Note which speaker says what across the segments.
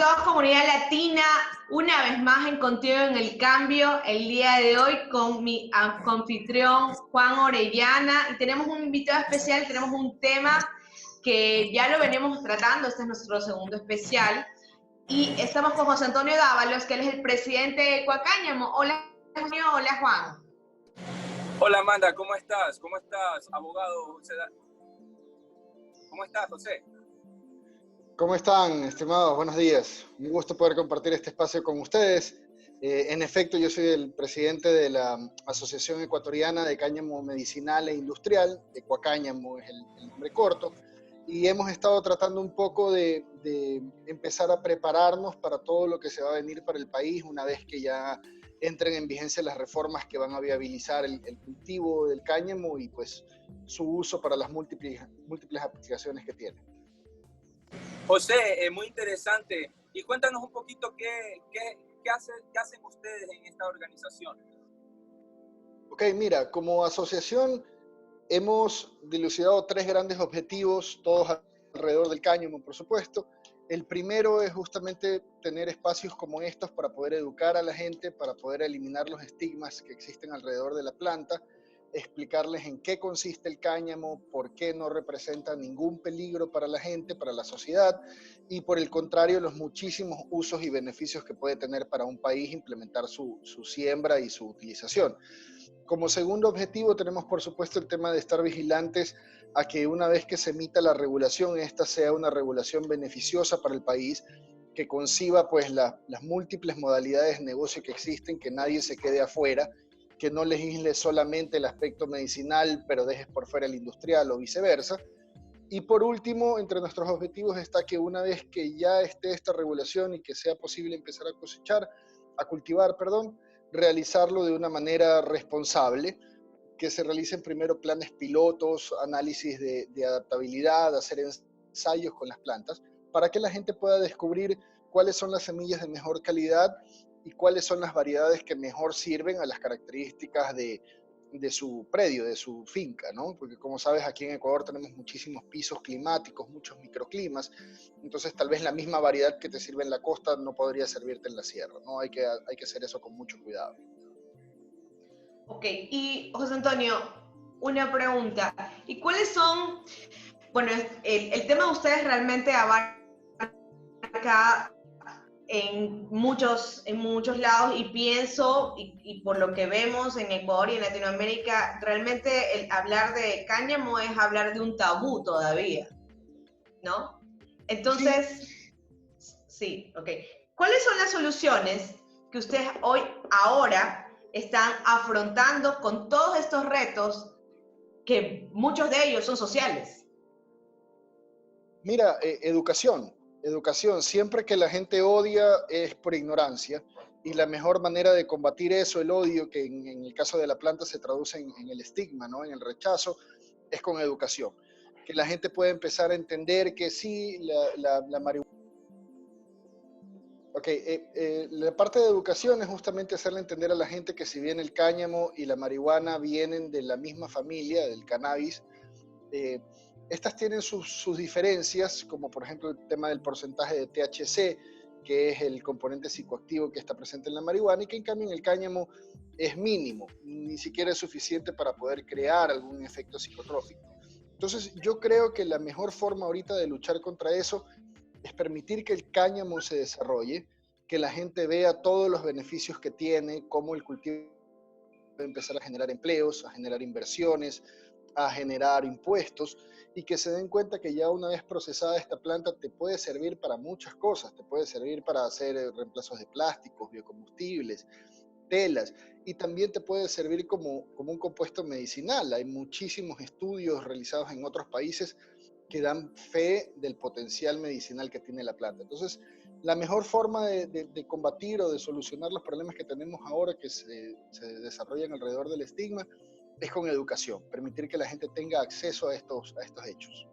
Speaker 1: todos, comunidad latina, una vez más en Contigo en el Cambio, el día de hoy con mi anfitrión Juan Orellana, y tenemos un invitado especial, tenemos un tema que ya lo venimos tratando, este es nuestro segundo especial, y estamos con José Antonio Dávalos, que él es el presidente de Cuacáñamo. Hola, Antonio, hola, Juan.
Speaker 2: Hola, Amanda, ¿cómo estás? ¿Cómo estás, abogado José? ¿Cómo estás, José?
Speaker 3: ¿Cómo están, estimados? Buenos días. Un gusto poder compartir este espacio con ustedes. En efecto, yo soy el presidente de la Asociación Ecuatoriana de Cáñamo Medicinal e Industrial, de Cuacáñamo es el nombre corto, y hemos estado tratando un poco de empezar a prepararnos para todo lo que se va a venir para el país una vez que ya entren en vigencia las reformas que van a viabilizar el cultivo del cáñamo y pues su uso para las múltiples aplicaciones que tiene.
Speaker 2: José, muy interesante. Y cuéntanos un poquito qué hacen ustedes en esta organización.
Speaker 3: Ok, mira, como asociación hemos dilucidado 3 grandes objetivos, todos alrededor del cáñamo, por supuesto. El primero es justamente tener espacios como estos para poder educar a la gente, para poder eliminar los estigmas que existen alrededor de la planta, explicarles en qué consiste el cáñamo, por qué no representa ningún peligro para la gente, para la sociedad, y por el contrario, los muchísimos usos y beneficios que puede tener para un país implementar su siembra y su utilización. Como segundo objetivo tenemos, por supuesto, el tema de estar vigilantes a que una vez que se emita la regulación, esta sea una regulación beneficiosa para el país, que conciba pues las múltiples modalidades de negocio que existen, que nadie se quede afuera, que no legisle solamente el aspecto medicinal, pero dejes por fuera el industrial o viceversa. Y por último, entre nuestros objetivos está que una vez que ya esté esta regulación y que sea posible empezar a cultivar, realizarlo de una manera responsable, que se realicen primero planes pilotos, análisis de adaptabilidad, hacer ensayos con las plantas, para que la gente pueda descubrir cuáles son las semillas de mejor calidad y cuáles son las variedades que mejor sirven a las características de su predio, de su finca, ¿no? Porque como sabes, aquí en Ecuador tenemos muchísimos pisos climáticos, muchos microclimas, entonces tal vez la misma variedad que te sirve en la costa no podría servirte en la sierra, ¿no? Hay que hacer eso con mucho cuidado.
Speaker 1: Ok, y José Antonio, una pregunta. ¿Y cuáles son, bueno, el tema de ustedes realmente abarca en muchos lados y pienso, y por lo que vemos en Ecuador y en Latinoamérica, realmente el hablar de cáñamo es hablar de un tabú todavía, ¿no? Entonces, sí, ok. ¿Cuáles son las soluciones que ustedes ahora están afrontando con todos estos retos, que muchos de ellos son sociales?
Speaker 3: Mira, educación. Siempre que la gente odia es por ignorancia, y la mejor manera de combatir eso, el odio, que en el caso de la planta se traduce en el estigma, ¿no? En el rechazo, es con educación. Que la gente pueda empezar a entender que sí, la marihuana. Ok, la parte de educación es justamente hacerle entender a la gente que si bien el cáñamo y la marihuana vienen de la misma familia, del cannabis, estas tienen sus diferencias, como por ejemplo el tema del porcentaje de THC, que es el componente psicoactivo que está presente en la marihuana, y que en cambio en el cáñamo es mínimo, ni siquiera es suficiente para poder crear algún efecto psicotrópico. Entonces yo creo que la mejor forma ahorita de luchar contra eso es permitir que el cáñamo se desarrolle, que la gente vea todos los beneficios que tiene, cómo el cultivo puede empezar a generar empleos, a generar inversiones, a generar impuestos, y que se den cuenta que ya una vez procesada esta planta te puede servir para muchas cosas, te puede servir para hacer reemplazos de plásticos, biocombustibles, telas, y también te puede servir como un compuesto medicinal. Hay muchísimos estudios realizados en otros países que dan fe del potencial medicinal que tiene la planta. Entonces, la mejor forma de combatir o de solucionar los problemas que tenemos ahora que se desarrollan alrededor del estigma es con educación, permitir que la gente tenga acceso a estos hechos.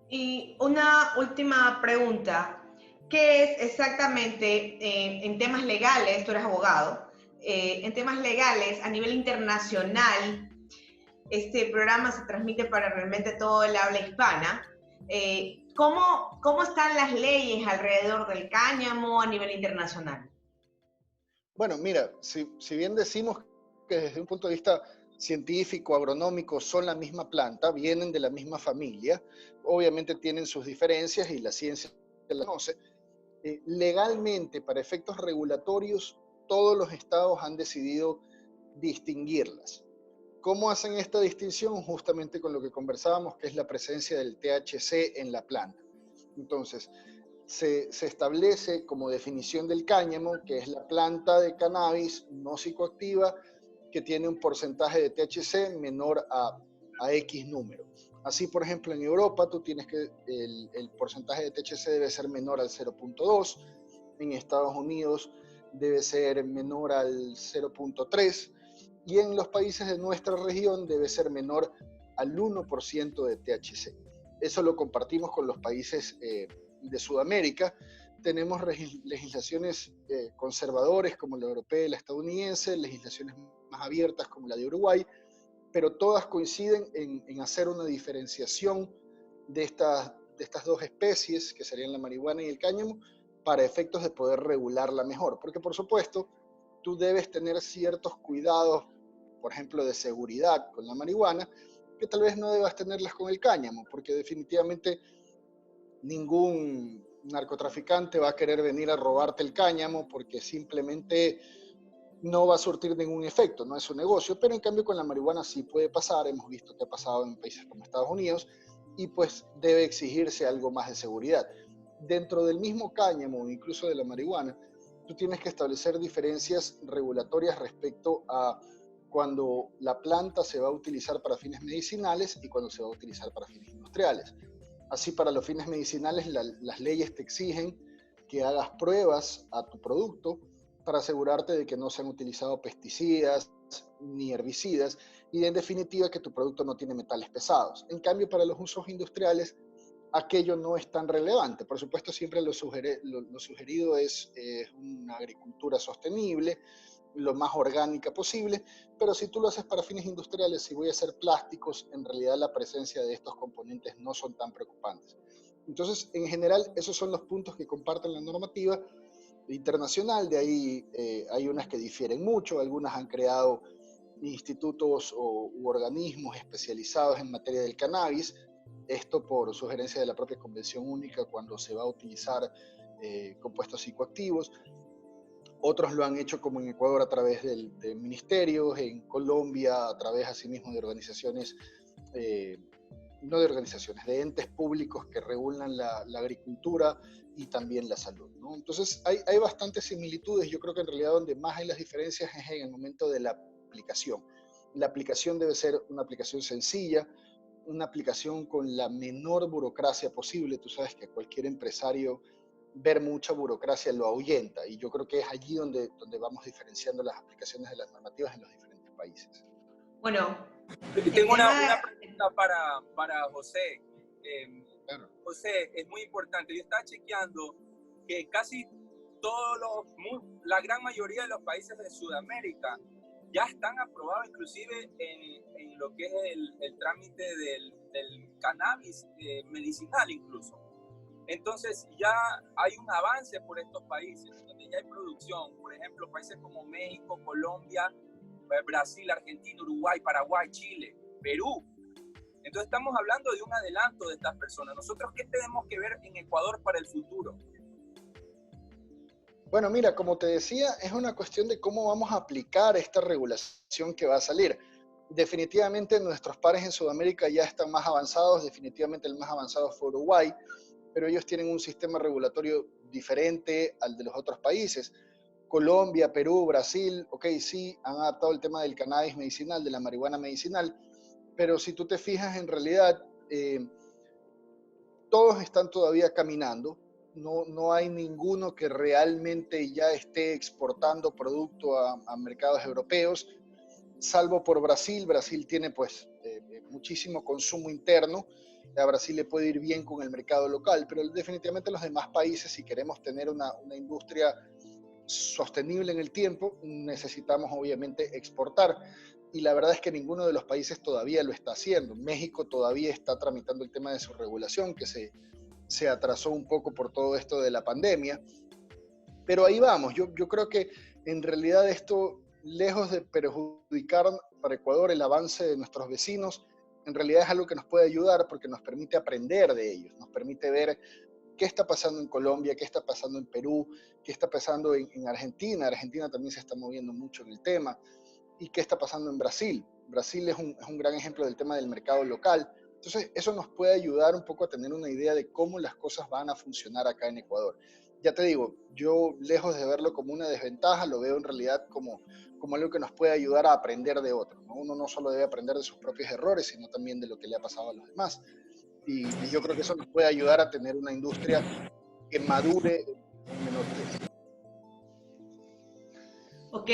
Speaker 1: Y una última pregunta, ¿qué es exactamente en temas legales, tú eres abogado, en temas legales a nivel internacional, este programa se transmite para realmente todo el habla hispana, ¿Cómo están las leyes alrededor del cáñamo a nivel internacional?
Speaker 3: Bueno, mira, si bien decimos que desde un punto de vista científico, agronómico, son la misma planta, vienen de la misma familia, obviamente tienen sus diferencias y la ciencia la conoce. Legalmente, para efectos regulatorios, todos los estados han decidido distinguirlas. ¿Cómo hacen esta distinción? Justamente con lo que conversábamos, que es la presencia del THC en la planta. Entonces, se establece como definición del cáñamo, que es la planta de cannabis no psicoactiva que tiene un porcentaje de THC menor a X número. Así, por ejemplo, en Europa tú tienes que el porcentaje de THC debe ser menor al 0.2, en Estados Unidos debe ser menor al 0.3 y en los países de nuestra región debe ser menor al 1% de THC. Eso lo compartimos con los países de Sudamérica. Tenemos legislaciones conservadoras como la europea y la estadounidense, legislaciones más abiertas como la de Uruguay, pero todas coinciden en hacer una diferenciación de estas dos especies, que serían la marihuana y el cáñamo, para efectos de poder regularla mejor. Porque, por supuesto, tú debes tener ciertos cuidados, por ejemplo, de seguridad con la marihuana, que tal vez no debas tenerlas con el cáñamo, porque definitivamente ningún narcotraficante va a querer venir a robarte el cáñamo porque simplemente no va a surtir ningún efecto, no es un negocio, pero en cambio con la marihuana sí puede pasar, hemos visto que ha pasado en países como Estados Unidos, y pues debe exigirse algo más de seguridad. Dentro del mismo cáñamo, incluso de la marihuana, tú tienes que establecer diferencias regulatorias respecto a cuando la planta se va a utilizar para fines medicinales y cuando se va a utilizar para fines industriales. Así, para los fines medicinales, las leyes te exigen que hagas pruebas a tu producto para asegurarte de que no se han utilizado pesticidas ni herbicidas y, en definitiva, que tu producto no tiene metales pesados. En cambio, para los usos industriales, aquello no es tan relevante. Por supuesto, siempre lo sugerido es una agricultura sostenible, lo más orgánica posible, pero si tú lo haces para fines industriales, si voy a hacer plásticos, en realidad la presencia de estos componentes no son tan preocupantes. Entonces, en general, esos son los puntos que comparten la normativa internacional. De ahí hay unas que difieren mucho, algunas han creado institutos u organismos especializados en materia del cannabis, esto por sugerencia de la propia Convención Única cuando se va a utilizar compuestos psicoactivos. Otros lo han hecho como en Ecuador a través de ministerios, en Colombia a través asimismo de organizaciones, no de organizaciones, de entes públicos que regulan la agricultura y también la salud, ¿no? Entonces hay bastantes similitudes. Yo creo que en realidad donde más hay las diferencias es en el momento de la aplicación. La aplicación debe ser una aplicación sencilla, una aplicación con la menor burocracia posible. Tú sabes que cualquier empresario ver mucha burocracia lo ahuyenta, y yo creo que es allí donde vamos diferenciando las aplicaciones de las normativas en los diferentes países.
Speaker 1: Bueno,
Speaker 2: tengo una pregunta para José.
Speaker 3: Claro.
Speaker 2: José, es muy importante. Yo estaba chequeando que casi la gran mayoría de los países de Sudamérica ya están aprobados, inclusive en lo que es el trámite del cannabis medicinal incluso. Entonces ya hay un avance por estos países, donde ya hay producción. Por ejemplo, países como México, Colombia, Brasil, Argentina, Uruguay, Paraguay, Chile, Perú. Entonces estamos hablando de un adelanto de estas personas. ¿Nosotros qué tenemos que ver en Ecuador para el futuro?
Speaker 3: Bueno, mira, como te decía, es una cuestión de cómo vamos a aplicar esta regulación que va a salir. Definitivamente nuestros pares en Sudamérica ya están más avanzados, definitivamente el más avanzado fue Uruguay, pero ellos tienen un sistema regulatorio diferente al de los otros países. Colombia, Perú, Brasil, ok, sí, han adaptado el tema del cannabis medicinal, de la marihuana medicinal, pero si tú te fijas, en realidad, todos están todavía caminando. No hay ninguno que realmente ya esté exportando producto a mercados europeos, salvo por Brasil. Brasil tiene pues muchísimo consumo interno. A Brasil le puede ir bien con el mercado local, pero definitivamente los demás países, si queremos tener una industria sostenible en el tiempo, necesitamos obviamente exportar. Y la verdad es que ninguno de los países todavía lo está haciendo. México todavía está tramitando el tema de su regulación, que se se atrasó un poco por todo esto de la pandemia, pero ahí vamos. Yo creo que en realidad esto, lejos de perjudicar para Ecuador el avance de nuestros vecinos, en realidad es algo que nos puede ayudar porque nos permite aprender de ellos, nos permite ver qué está pasando en Colombia, qué está pasando en Perú, qué está pasando en Argentina. Argentina también se está moviendo mucho en el tema. Y qué está pasando en Brasil. Brasil es un gran ejemplo del tema del mercado local. Entonces, eso nos puede ayudar un poco a tener una idea de cómo las cosas van a funcionar acá en Ecuador. Ya te digo, yo lejos de verlo como una desventaja, lo veo en realidad como algo que nos puede ayudar a aprender de otros, ¿no? Uno no solo debe aprender de sus propios errores, sino también de lo que le ha pasado a los demás. Y yo creo que eso nos puede ayudar a tener una industria que madure en menor tiempo.
Speaker 1: Ok,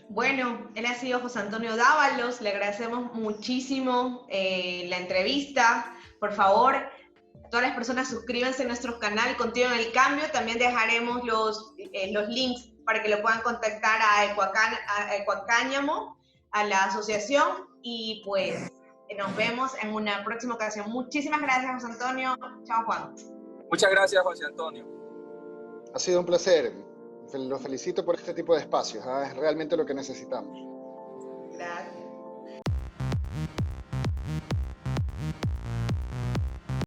Speaker 1: bueno, él ha sido José Antonio Dávalos, le agradecemos muchísimo la entrevista. Por favor, todas las personas suscríbanse a nuestro canal Contigo en el Cambio. También dejaremos los links para que lo puedan contactar a Ecuacáñamo, a la asociación, y pues nos vemos en una próxima ocasión. Muchísimas gracias, José Antonio. Chao, Juan.
Speaker 2: Muchas gracias, José Antonio.
Speaker 3: Ha sido un placer. Los felicito por este tipo de espacios. Es realmente lo que necesitamos.
Speaker 1: Gracias.